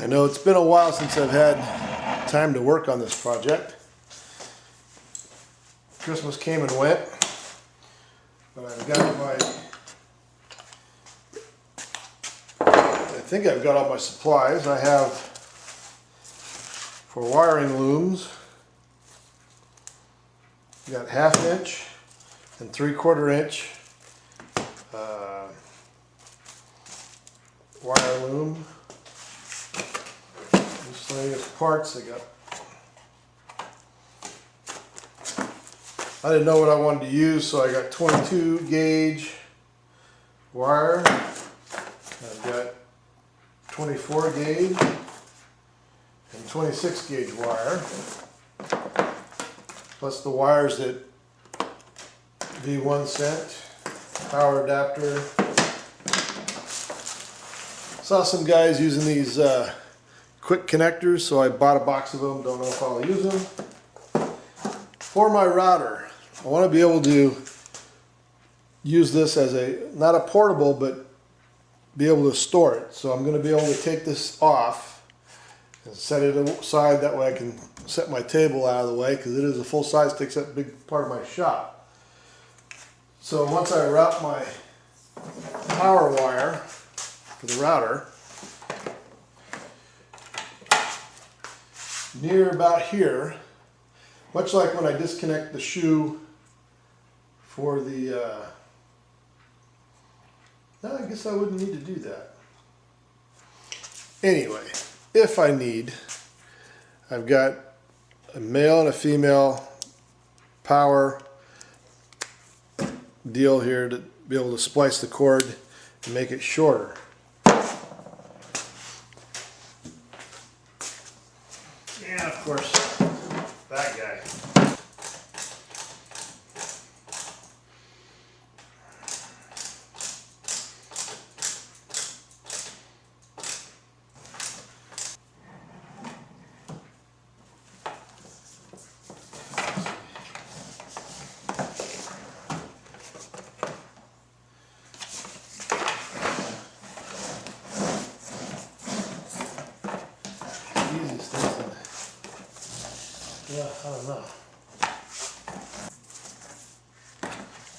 I know it's been a while since I've had time to work on this project. Christmas came and went, but I've got I think I've got all my supplies. I have, for wiring looms, I've got 1/2 inch and 3/4 inch wire loom. Miscellaneous parts I got. I didn't know what I wanted to use, so I got 22 gauge wire. I've got 24 gauge and 26 gauge wire, plus the wires that V1 sent, power adapter. Saw some guys using these quick connectors, so I bought a box of them. Don't know if I'll use them. For my router, I want to be able to use this as not a portable, but be able to store it. So I'm going to be able to take this off and set it aside. That way I can set my table out of the way, because it is a full size, takes up a big part of my shop. So once I route my power wire for the router near about here, much like when I disconnect the shoe for the, no, I guess I wouldn't need to do that. Anyway, if I need, I've got a male and a female power deal here to be able to splice the cord and make it shorter. And of course, that guy. Yeah, I don't know.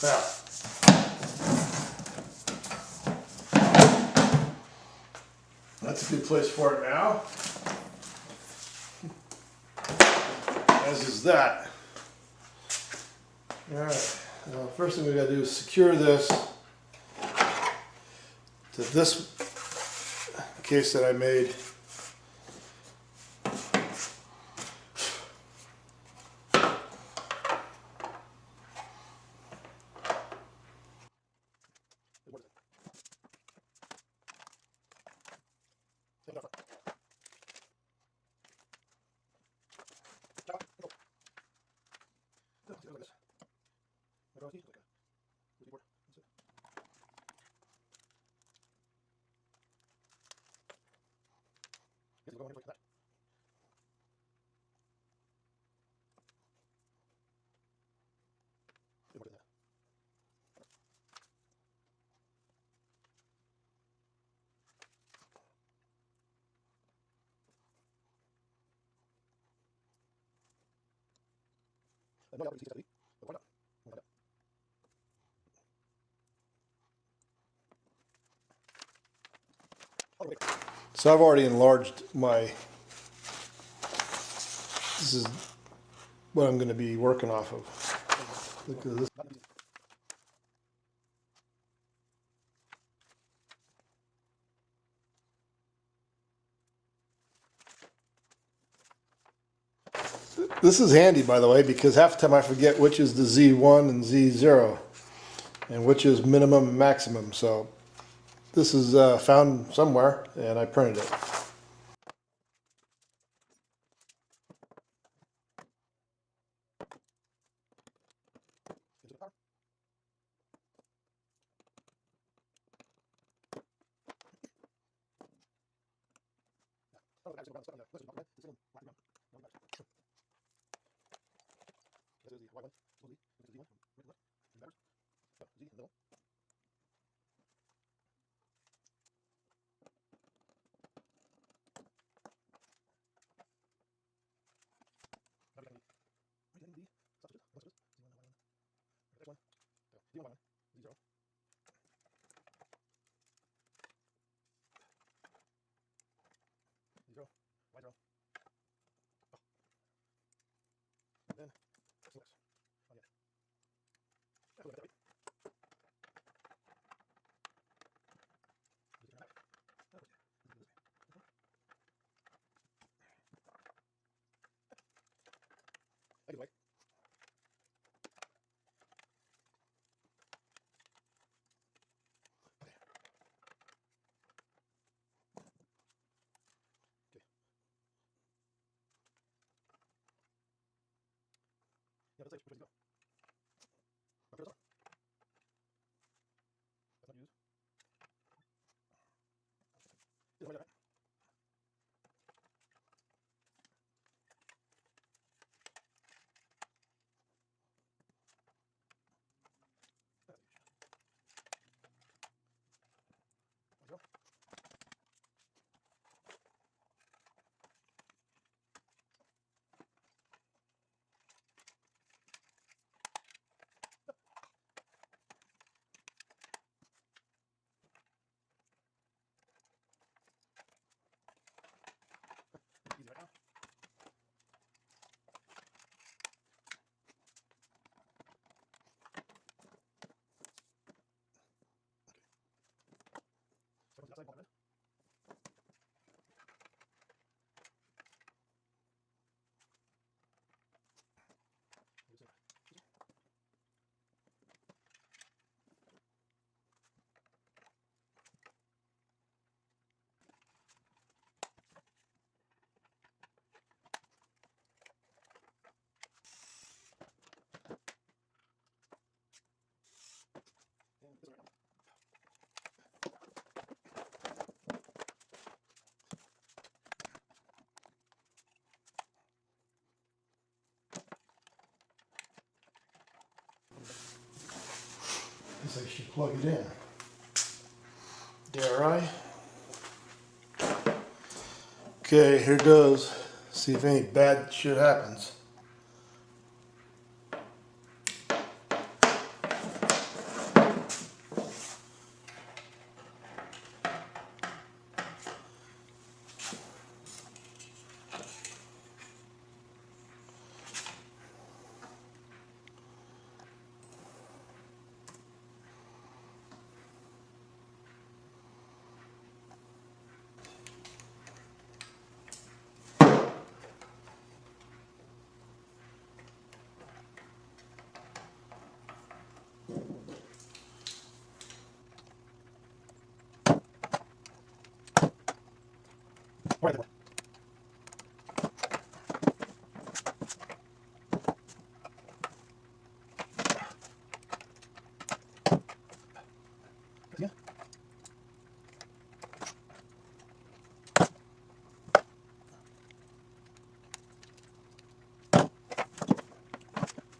Well, that's a good place for it now. As is that. Alright, now first thing we gotta do is secure this to this case that I made. So I've already enlarged my, this is what I'm going to be working off of. Look at this. This is handy, by the way, because half the time I forget which is the Z1 and Z0 and which is minimum and maximum. So this is found somewhere and I printed it. guess I should plug it in. Dare I? Okay, here goes. See if any bad shit happens. Right there. Yeah.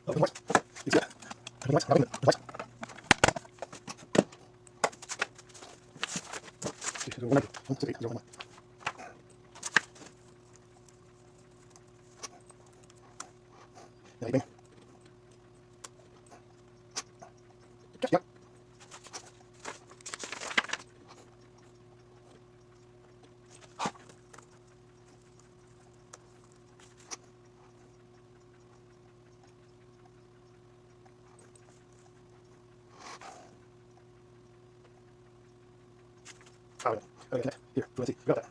Open what? It's good. Open what? Open what? Yep. Oh, yeah. Okay, here, let's see. Got that.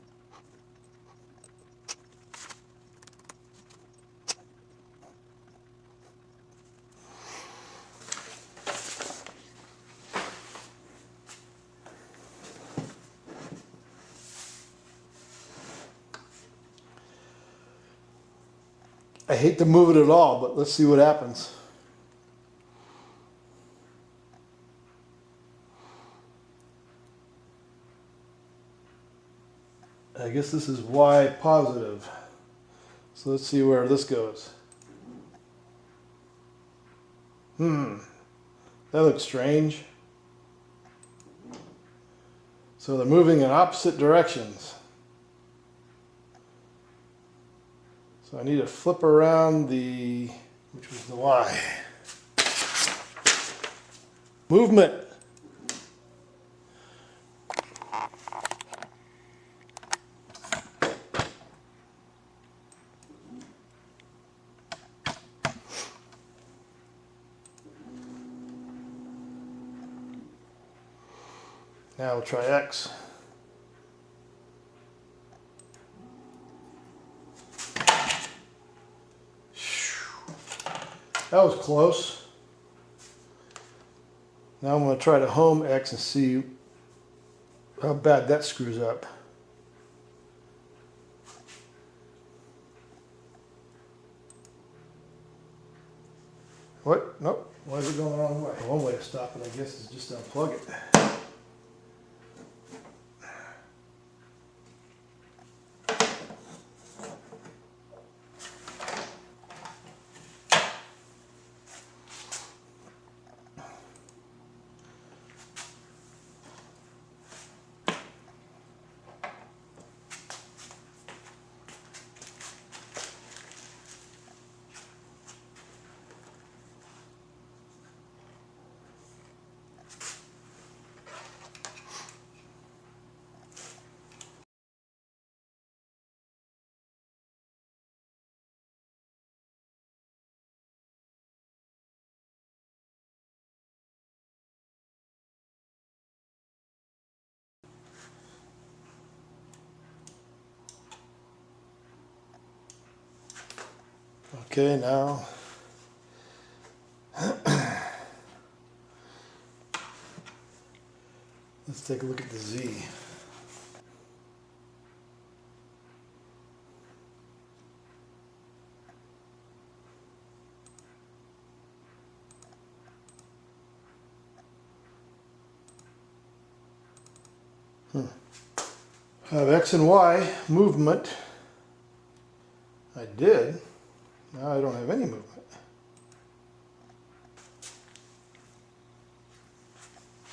I hate to move it at all, but let's see what happens. I guess this is Y positive. So let's see where this goes. That looks strange. So they're moving in opposite directions. So I need to flip around the, which was the Y. Movement. Now we'll try X. That was close. Now I'm going to try to home X and see how bad that screws up. What? Nope. Why is it going the wrong way? One way to stop it, I guess, is just to unplug it. Okay, now let's take a look at the Z. I have X and Y movement. I did. Now I don't have any movement.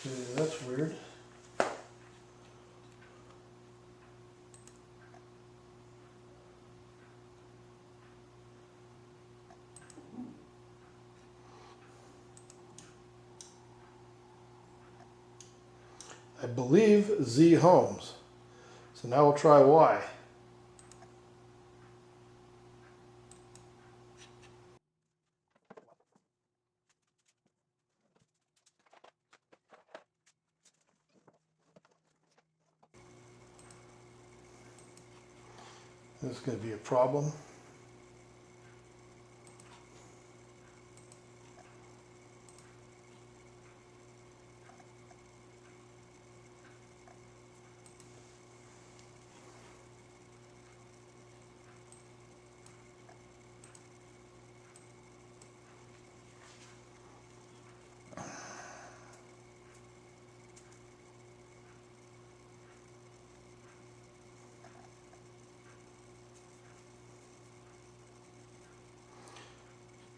Okay, that's weird. I believe Z homes. So now we'll try Y. This is going to be a problem.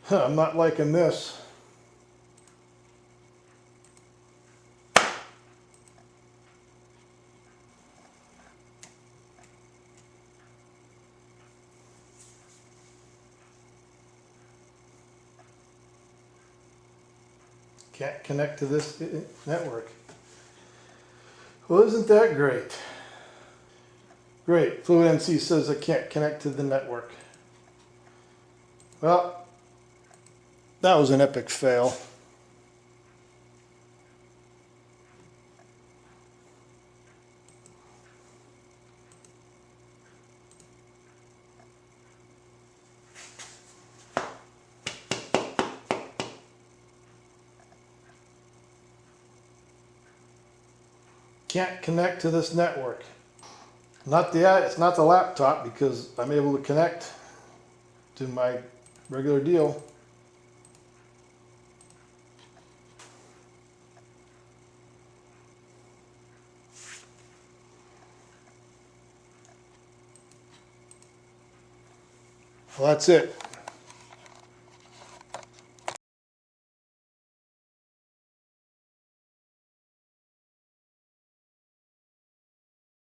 I'm not liking this. Can't connect to this network. Well, isn't that great? Great. Fluid NC says I can't connect to the network. Well, that was an epic fail. Can't connect to this network. It's not the laptop, because I'm able to connect to my regular deal. Well, that's it.